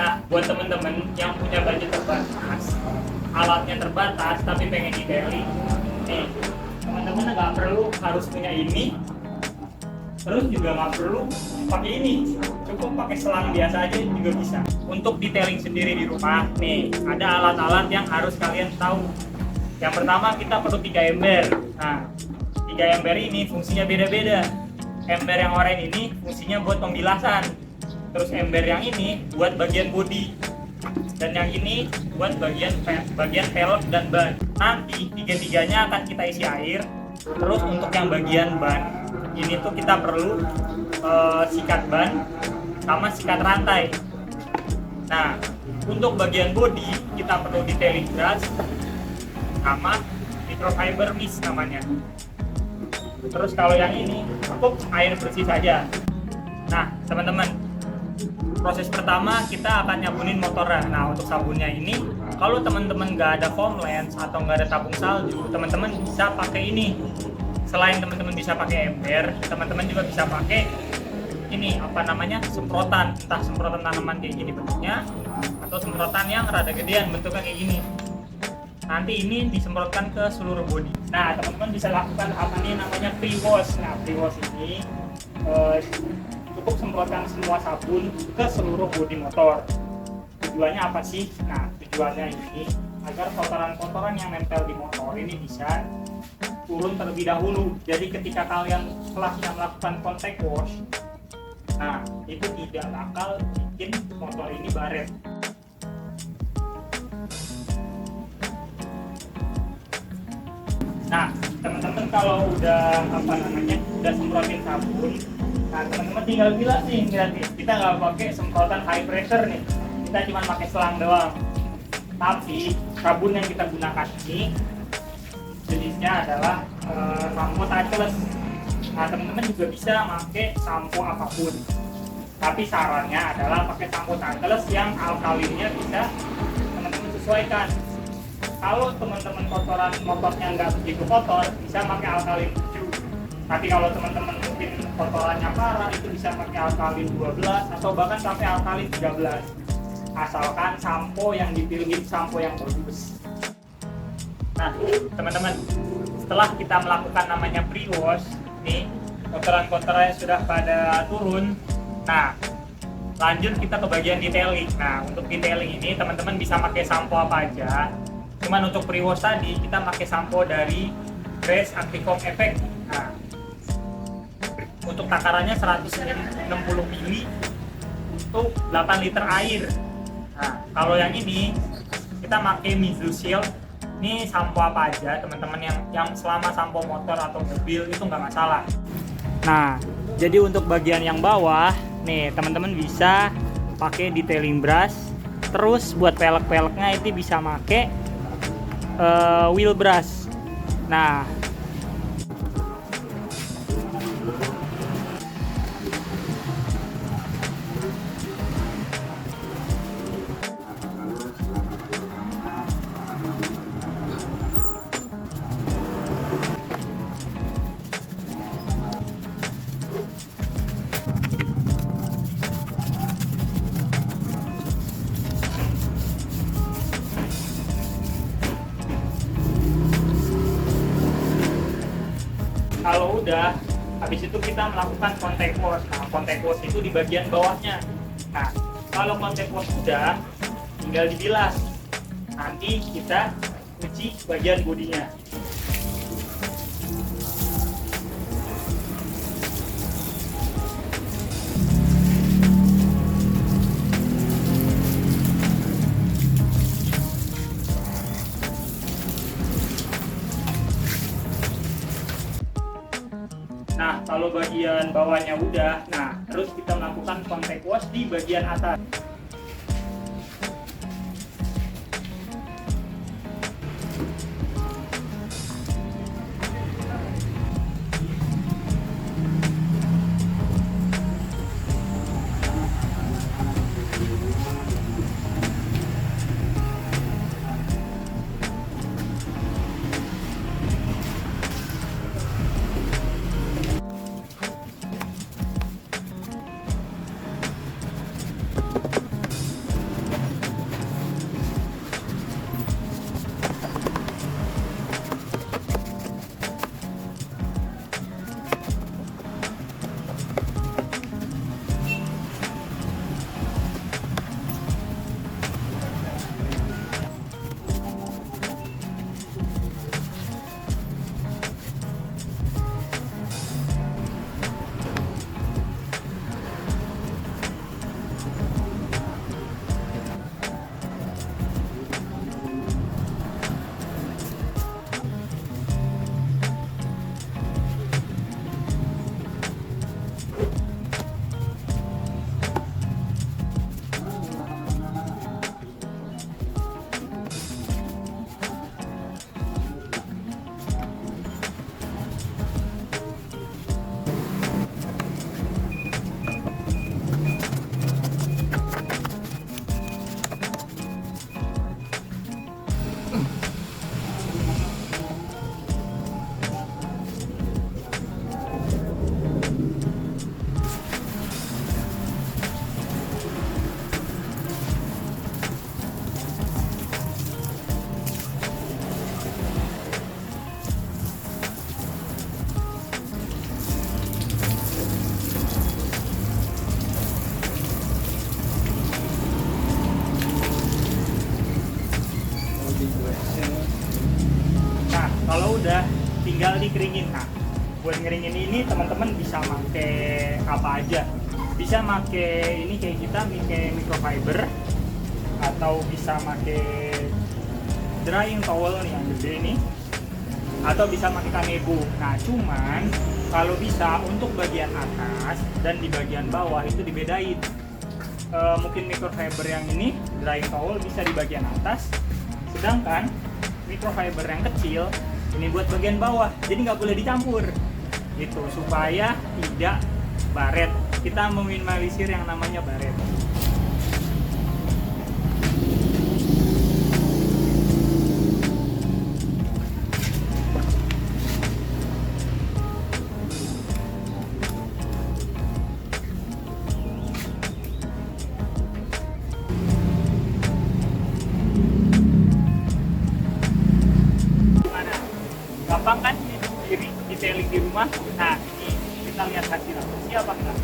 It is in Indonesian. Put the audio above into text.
Nah, buat temen-temen yang punya budget terbatas, alatnya terbatas tapi pengen detailing, nih teman-teman nggak perlu harus punya ini, terus juga nggak perlu pakai ini, cukup pakai selang biasa aja juga bisa. Untuk detailing sendiri di rumah, nih ada alat-alat yang harus kalian tahu. Yang pertama kita perlu 3 ember. Nah, 3 ember ini fungsinya beda-beda. Ember yang oranye ini fungsinya buat pembilasan, terus ember yang ini buat bagian bodi, dan yang ini buat bagian pelek dan ban. Nanti tiga-tiganya akan kita isi air. Terus untuk yang bagian ban ini tuh kita perlu sikat ban sama sikat rantai. Nah, untuk bagian bodi kita perlu detailing brush sama microfiber mist namanya. Terus kalau yang ini cukup air bersih saja. Nah, teman-teman, proses pertama kita akan nyabunin motornya. Nah, untuk sabunnya ini, kalau teman-teman nggak ada foam lens atau nggak ada tabung salju, teman-teman bisa pakai ini. Selain teman-teman bisa pakai ember, teman-teman juga bisa pakai ini apa namanya, semprotan, entah semprotan tanaman kayak gini bentuknya, atau semprotan yang rada gedean bentuknya kayak gini. Nanti ini disemprotkan ke seluruh bodi. Nah, teman-teman bisa lakukan apa nih namanya pre-wash. Nah, pre-wash ini cukup semprotkan semua sabun ke seluruh bodi motor. Tujuannya apa sih? Nah, tujuannya ini agar kotoran-kotoran yang nempel di motor ini bisa turun terlebih dahulu. Jadi ketika kalian setelahnya melakukan contact wash, nah itu tidak bakal bikin motor ini baret. Nah, teman-teman kalau udah udah semprotin sabun, nah teman-teman tinggal bilas nih, gratis. Kita nggak pakai semprotan high pressure nih, kita cuma pakai selang doang. Tapi sabun yang kita gunakan ini jenisnya adalah sampo touchless. Nah, teman-teman juga bisa pakai sampo apapun. Tapi sarannya adalah pakai sampo touchless yang alkalinnya bisa teman-teman sesuaikan. Kalau teman-teman kotoran motornya nggak begitu kotor, bisa pakai alkalin 7. Tapi kalau teman-teman mungkin kotorannya parah, itu bisa pakai alkalin 12 atau bahkan sampai alkalin 13. Asalkan sampo yang dipilih sampo yang bagus. Nah, teman-teman, setelah kita melakukan namanya pre-wash, nih kotoran-kotorannya sudah pada turun. Nah, lanjut kita ke bagian detailing. Nah, untuk detailing ini teman-teman bisa pakai sampo apa aja. Cuman untuk pre-wash tadi kita pakai sampo dari Grace Activefoam Effect. Nah, untuk takarannya 160 ml untuk 8 liter air. Nah, kalau yang ini kita pakai Mizu Shield. Ini sampo apa aja teman-teman, yang selama sampo motor atau mobil itu nggak masalah. Nah, jadi untuk bagian yang bawah nih teman-teman bisa pakai detailing brush. Terus buat pelek-peleknya itu bisa pakai wheel brush. Nah, kalau udah habis itu kita melakukan contact wash. Nah, contact wash itu di bagian bawahnya. Nah, kalau contact wash udah, tinggal dibilas. Nanti kita cuci bagian bodinya. Nah, kalau bagian bawahnya udah, nah terus kita melakukan contact wash di bagian atas. kalau udah tinggal dikeringin. Nah, buat ngeringin ini teman-teman bisa pakai apa aja. Bisa pakai ini kayak kita pakai microfiber, atau bisa pakai drying towel nih yang gede ini, atau bisa pakai kanebo. Nah, cuman kalau bisa untuk bagian atas dan di bagian bawah itu dibedain. Mungkin microfiber yang ini drying towel bisa di bagian atas, sedangkan microfiber yang kecil ini buat bagian bawah. Jadi nggak boleh dicampur gitu, supaya tidak baret. Kita meminimalisir yang namanya baret. Gampang kan detailing di rumah? Nah, ini kita lihat hasilnya. Siapa enggak?